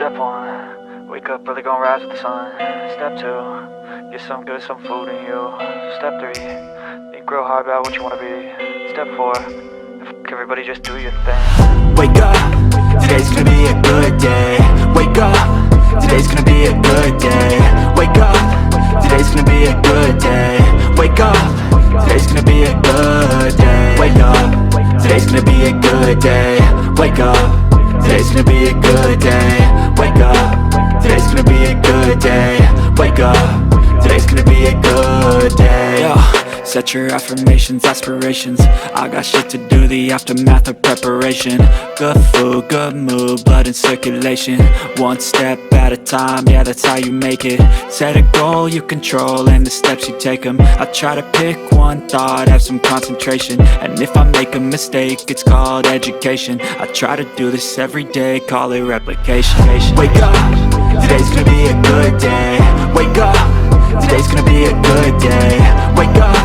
Step one, wake up early, gonna rise with the sun. Step two, get some good, some food in you. Step three, think real hard about what you wanna be. Step four, everybody just do your thing. Wake up, today's gonna be a good day. Wake up, today's gonna be a good day. Wake up, today's gonna be a good day. Wake up, today's gonna be a good day. Wake up, today's gonna be a good day. Wake up, today's gonna be a good day. Wake up, today's gonna be a good day. Wake up, today's gonna be a good day. Yo, set your affirmations, aspirations. I got shit to do, the aftermath of preparation. Good food, good mood, blood in circulation. One step at a time, yeah, that's how you make it. Set a goal you control and the steps you take them. I try to pick one thought, have some concentration. And if I make a mistake, it's called education. I try to do this every day, call it replication. Wake up, today's gonna be a good day. Wake up, today's gonna be a good day. Wake up,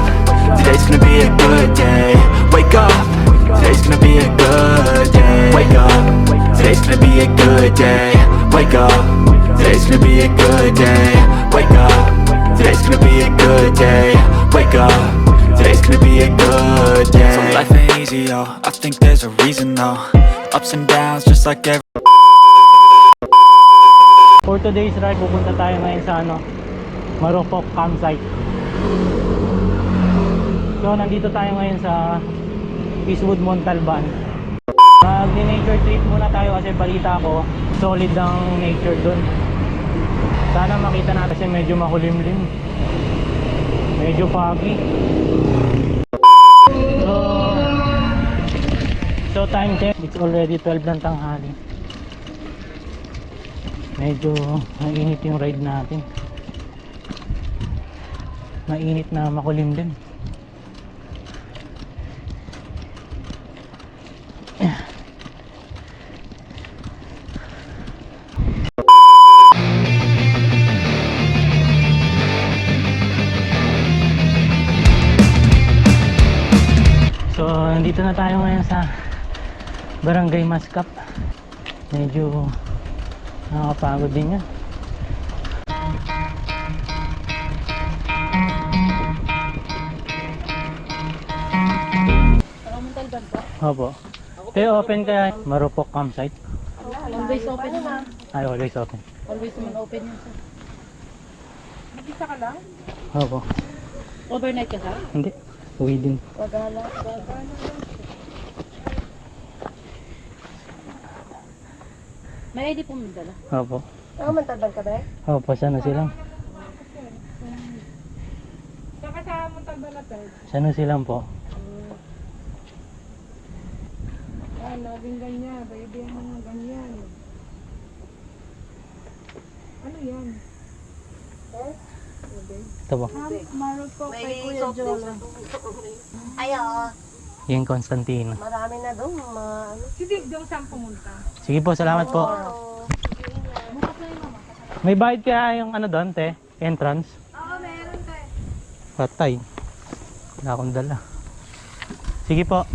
today's gonna be a good day. Wake up, today's gonna be a good day. Wake up, today's gonna be a good day. Wake up, today's gonna be a good day. Wake up, today's gonna be a good day. Wake up, today's gonna be a good day. So life ain't easy, yo, I think there's a reason though. Ups and downs just like every. For today's ride, pupunta tayo ngayon sa Marupok campsite. So nandito tayo ngayon sa Eastwood Montalban. Mag-nature trip muna tayo kasi balita ko solid ang nature dun. Sana makita natin kasi medyo makulimlim, medyo foggy. So time check, it's already 12 ng tanghali. Medyo mainit yung ride natin. Mainit na makulimlim. So nandito na tayo ngayon sa Barangay Mascap. Medyo nakakapagod din yan. Opo. Tayo open kaya Marupok campsite? Always open naman. Ay, always open. Always naman open yun, sir. Mag-isa ka lang? Opo. Overnight ka, sir? Hindi. Uwi din. Wagala. May ID po mo dala? Opo. Mantalban ka ba? Opo, sana silang. Saka sa Montalban na tayo. Sana silang po. Laging ganyan. Baby ang mga ganyan. Ano yan? Ito po. Marupok kay Kuya Jola. Ayaw, Yung Constantino. marami na doon, mga ano. Sige, doon saan pumunta? Sige po, salamat po. May bayad kaya yung doon, te? Entrance? Oo, meron tayo. Patay. Wala akong dala. Sige po.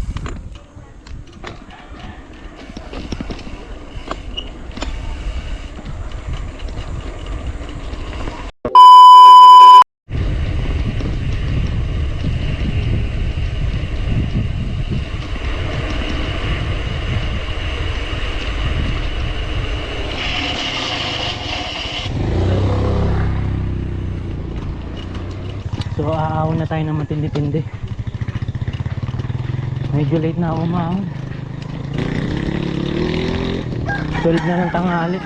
So aahon na tayo ng matindi-tindi. Medyo late na ako umahon. 12 na ng tanghali.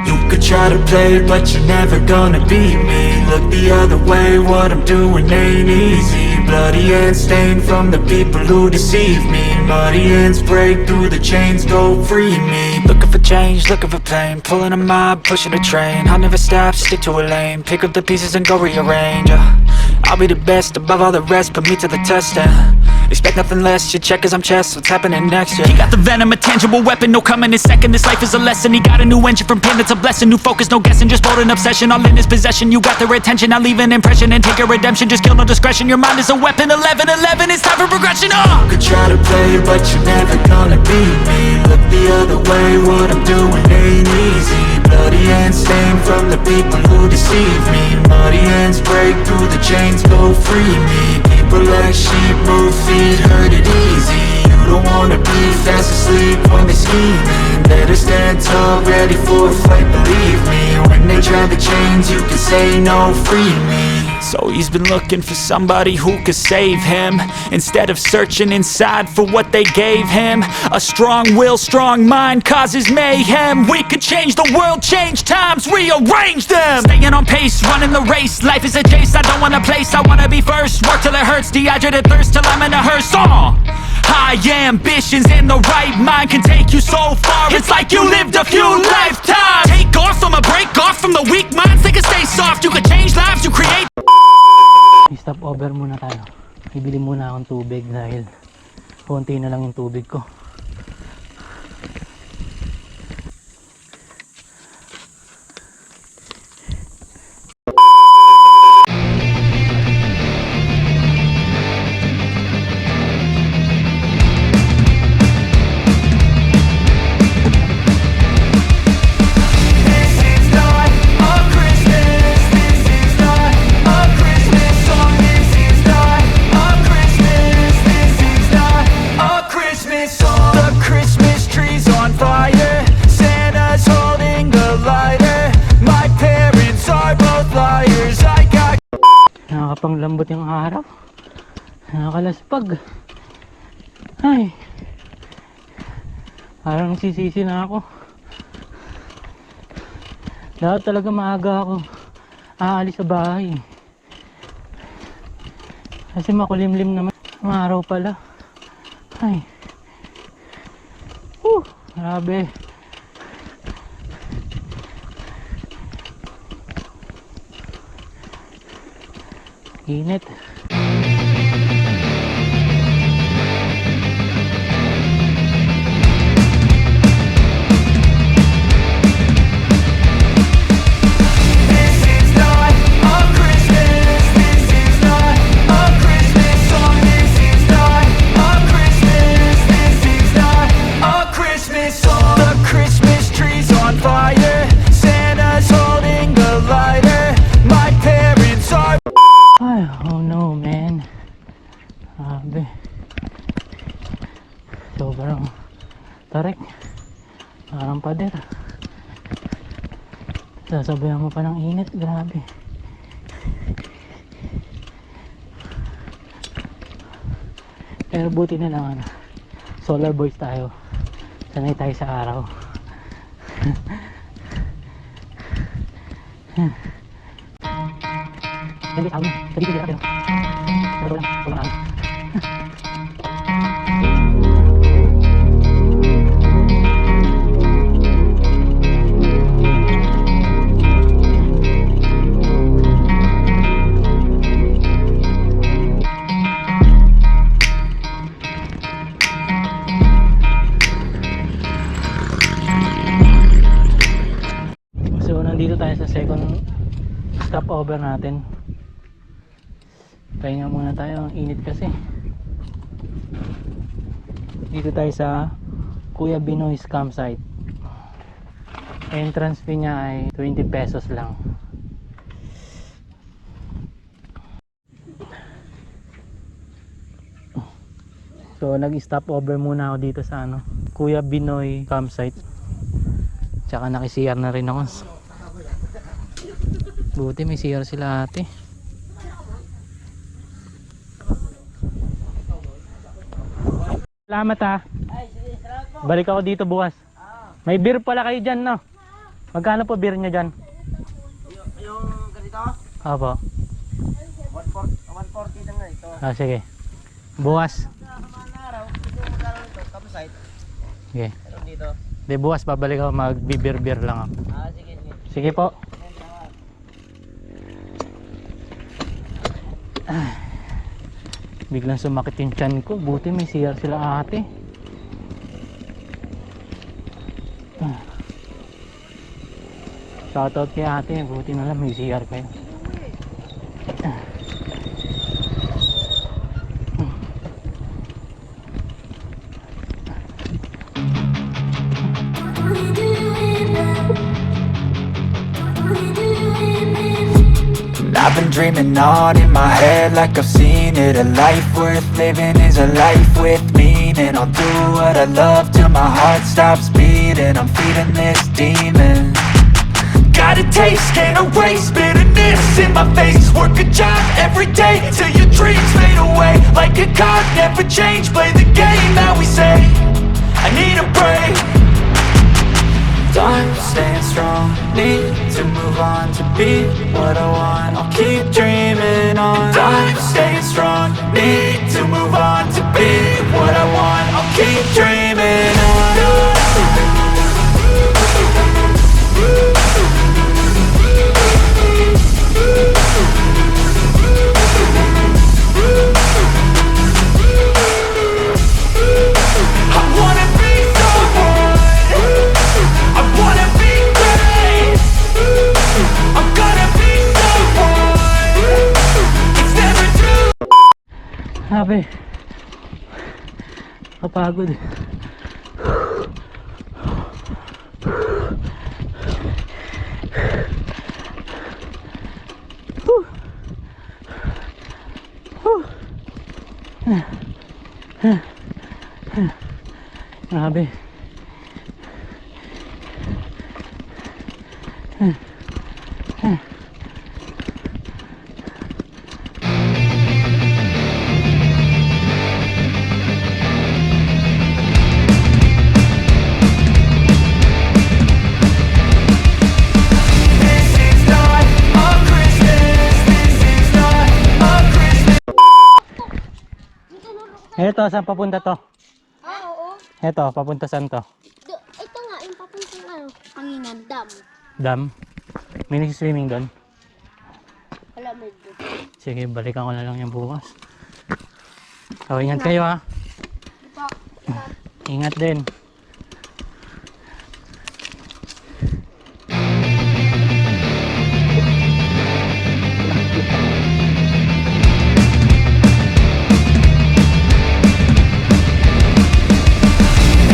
You could try to play it, but you're never gonna beat me. Look the other way, what I'm doing ain't easy. Bloody hands stained from the people who deceive me. Muddy hands break through the chains, go free me. Looking for change, looking for pain. Pulling a mob, pushing a train. I'll never stop, stick to a lane. Pick up the pieces and go rearrange. I'll be the best above all the rest, put me to the test and Expect nothing less, you check as I'm chess, what's happening next, yeah. He got the venom, a tangible weapon, no coming in second. This life is a lesson, he got a new engine from pain, that's a blessing. New focus, no guessing, just bold and obsession, all in his possession. You got their attention, I'll leave an impression and take a redemption. Just kill, no discretion, your mind is a weapon. 11-11, it's time for progression, You could try to play, but you're never gonna beat me. Look the other way, what I'm doing ain't easy. Bloody hands stained from the people who deceive me. Muddy hands break through the chains, go free me. People like sheep, move feet, hurt it easy. You don't wanna be fast asleep when they're scheming. Better stand tall, ready for a fight, believe me. When they try the chains, you can say no, free me. So he's been looking for somebody who could save him, instead of searching inside for what they gave him. A strong will, strong mind causes mayhem. We could change the world, change times, rearrange them. Staying on pace, running the race. Life is a chase, I don't want a place, I wanna be first. Work till it hurts, dehydrated thirst till I'm in a hearse. High ambitions and the right mind can take you so far. It's like you lived a few lifetimes. Take off from a break off from the weak minds. They can stay soft, you can change lives, you create. Stop over muna tayo. Bibili muna akong tubig dahil konti na lang yung tubig ko. Nakapanglambot yung araw, nakakalaspag. Ay, parang sisisi na ako. Dapat talaga maaga ako aalis sa bahay kasi makulimlim naman ang araw pala. Ay, grabe. Init. Oh no, man. Grabe. Sobrang tarik. Parang pader. Sasabayan mo pa ng init. Grabe. Pero buti na lang solar boys tayo. Sanay tayo sa araw. Hindi ako. Tadi ko dito. Pero wala ako. So nandito tayo sa second stopover natin. Pahinga muna tayo, ang init kasi. Dito tayo sa Kuya Binoy's campsite. Entrance fee niya ay 20 pesos lang. So nag-stop over muna ako dito sa Kuya Binoy campsite. Tsaka naki-CR na rin ako. Buti may CR sila ate. Salamat ha. Balik ako dito bukas. May beer pala kayo dyan, no? Magkano po beer nyo dyan? Yung ganito? Opo. 140 na nga ito. Ah, sige. Bukas. Campsite. Sige. Meron dito. Di bukas babalik ako, mag-beer lang ako. Sige, sige. Sige po. Biglang sumakit yung tiyan ko. Buti may CR sila ate. Shoutout kay ate. Buti na lang may CR kayo. I've been dreaming on in my head like I've seen it. A life worth living is a life with meaning. I'll do what I love till my heart stops beating. I'm feeding this demon. Got a taste, can't erase bitterness in my face. Work a job every day till your dreams fade away. Like a card, never change, play the game that we say. I need a break. I'm staying strong, need to move on to be what I want. I'll keep dreaming on. I'm staying strong, need to move on to be what I want. I'll keep dreaming on. I wanna be someone. I wanna be great. I'm gonna be someone. It's never too. Sabi, kapagod. Grabe. This is not a Christmas. This is not a Christmas. Eto, saan papunta to? Oo. Eto, papunta saan to? Ito nga, yung papuntang ano, Panginan Dam. Dam? May nagsiswimming doon? Wala medyo. Sige, balikan ko na lang yung bukas. So, ingat kayo ha. Pa, Ingat din.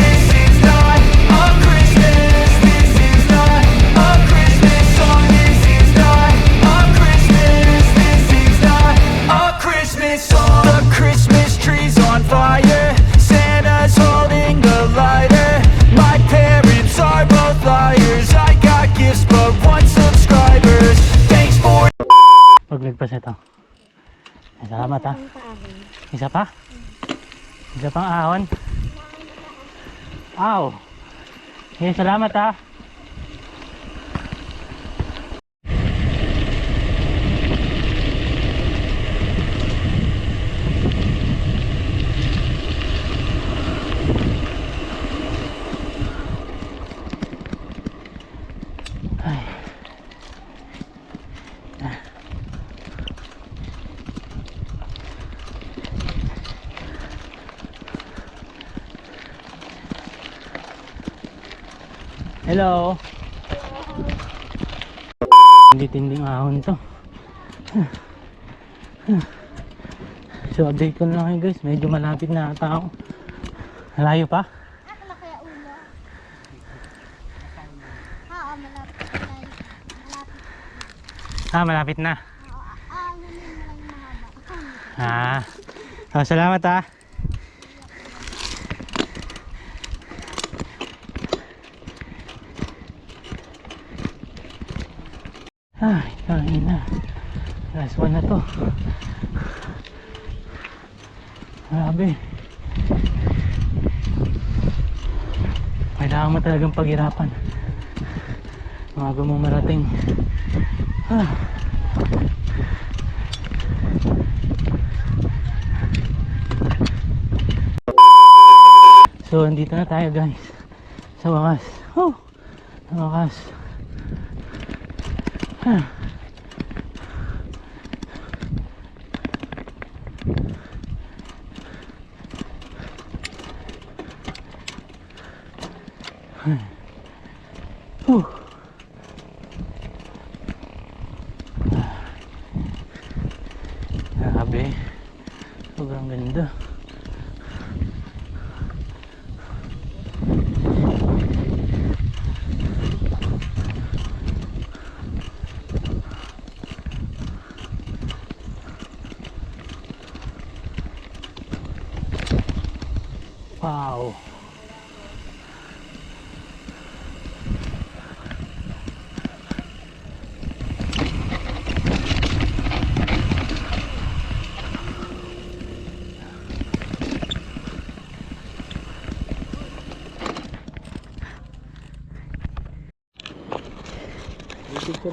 This is not a Christmas. This is not a Christmas song. This is not a Christmas. This is not a Christmas song. The Christmas tree's on fire. Santa's holding the lighter. My parents are both liars. I got gifts but one subscribers. Thanks for. Paglagpas ito. Ay, salamat ha. Isa pa? Isa pang ahon? Aw! Okay, salamat ha. Ay. Hello. Hindi tinding ahon to. So update ko na lang kayo guys. Medyo malapit na ata ako. Malayo pa? Akala kaya ulo. Oo, malapit tayo. Malapit. Ah, malapit na. Ano yung maraming mahaba. Ah. Oh, salamat ha. Ay, kain na. Last one na to. Grabe. Kailangan mo talagang paghirapan bago mo marating. So, andito na tayo guys. Sa wakas. Sa wakas. Whew. Grabe. Sobrang ganda. Wow.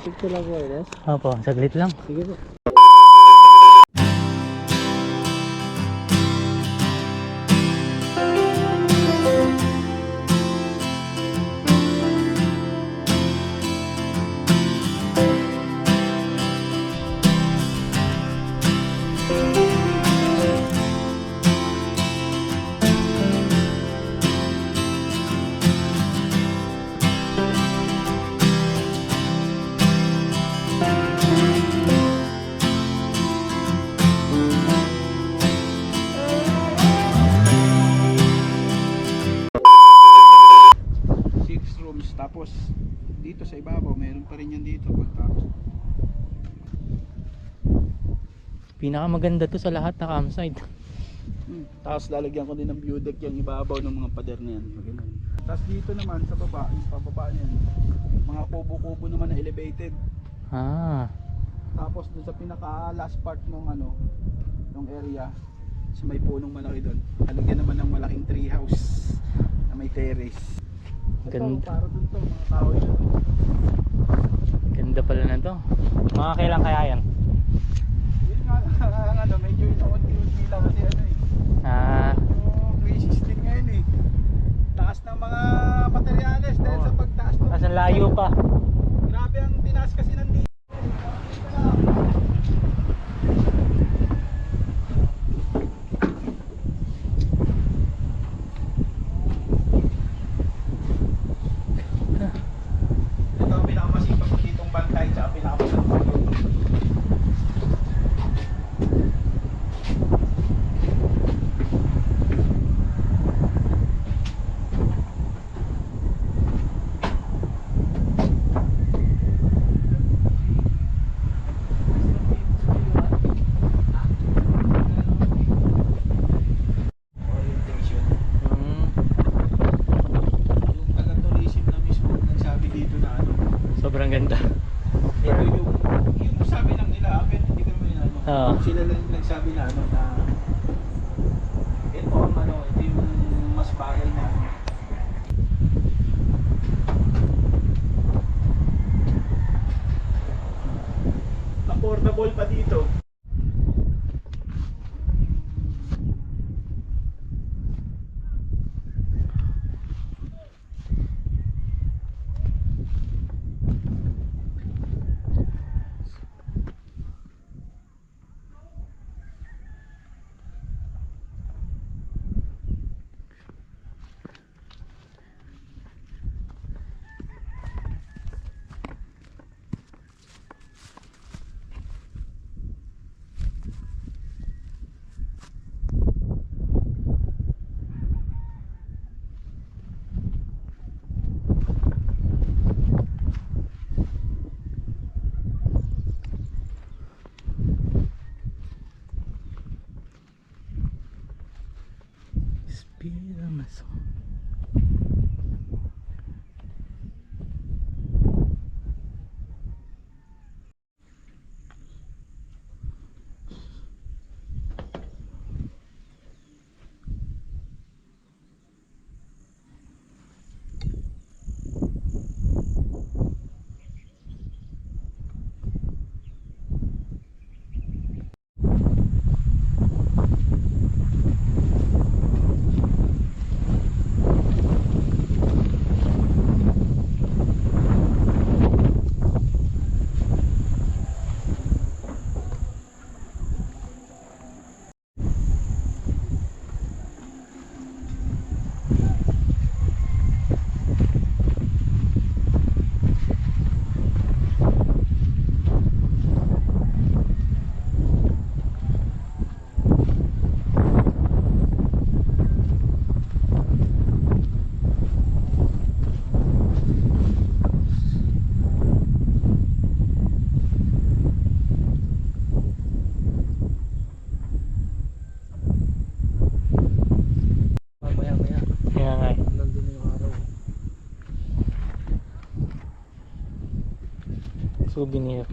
Picture lang ko, Ines. Opo, saglit lang. Sige po. Tapos dito sa ibabaw meron pa rin yan dito pagtapos. Pinakamaganda to sa lahat na campsite. Tapos lalagyan ko din ng view deck yung ibabaw ng mga pader na yan. Tapos dito naman sa baba, yung pababa niyan, mga kubo-kubo naman na elevated. Ah, Tapos dun sa pinaka last part ng ano, ng area, sa may punong malaki doon, lalagyan naman ng malaking tree house na may terrace. Ito, Ganda. para dun to, mga tao yun. ganda pala na to. Mga kailan kaya yan? Yun nga, ano, medyo inuunti-unti lang kasi ano eh. Ah, Yung crisis din ngayon eh. Taas ng mga materyales dahil sa pagtaas ng kasan layo pa. grabe ang tinaas kasi ng dito. Ito ang pinakamasipag ko ditong bantay tsaka pinakamasipag ko. Orientation. Hmm, Yung taga-tourism na mismo ang nagsabi dito na ano. sobrang ganda. Pero yung sabi lang nila, pero hindi ko naman yun ano. Oo. Sila lang yung nagsabi na ano na ito ang ano, ito yung mas bagay na ano. Affordable pa dito. Espira mas. souvenir.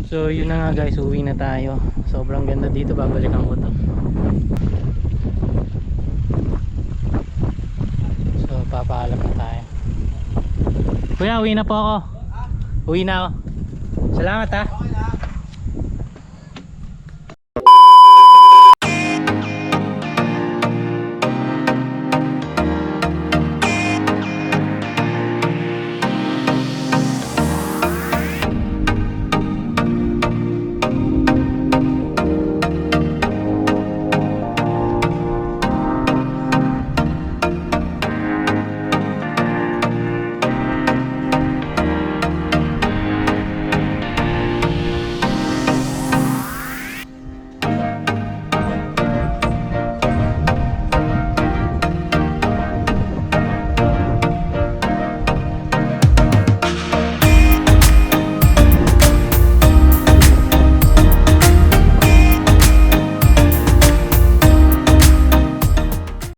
So yun na nga guys, uwi na tayo. Sobrang ganda dito, babalikan ko to. So papaalam na tayo. Kuya, uwi na po ako. Uwi na ako. Salamat ha.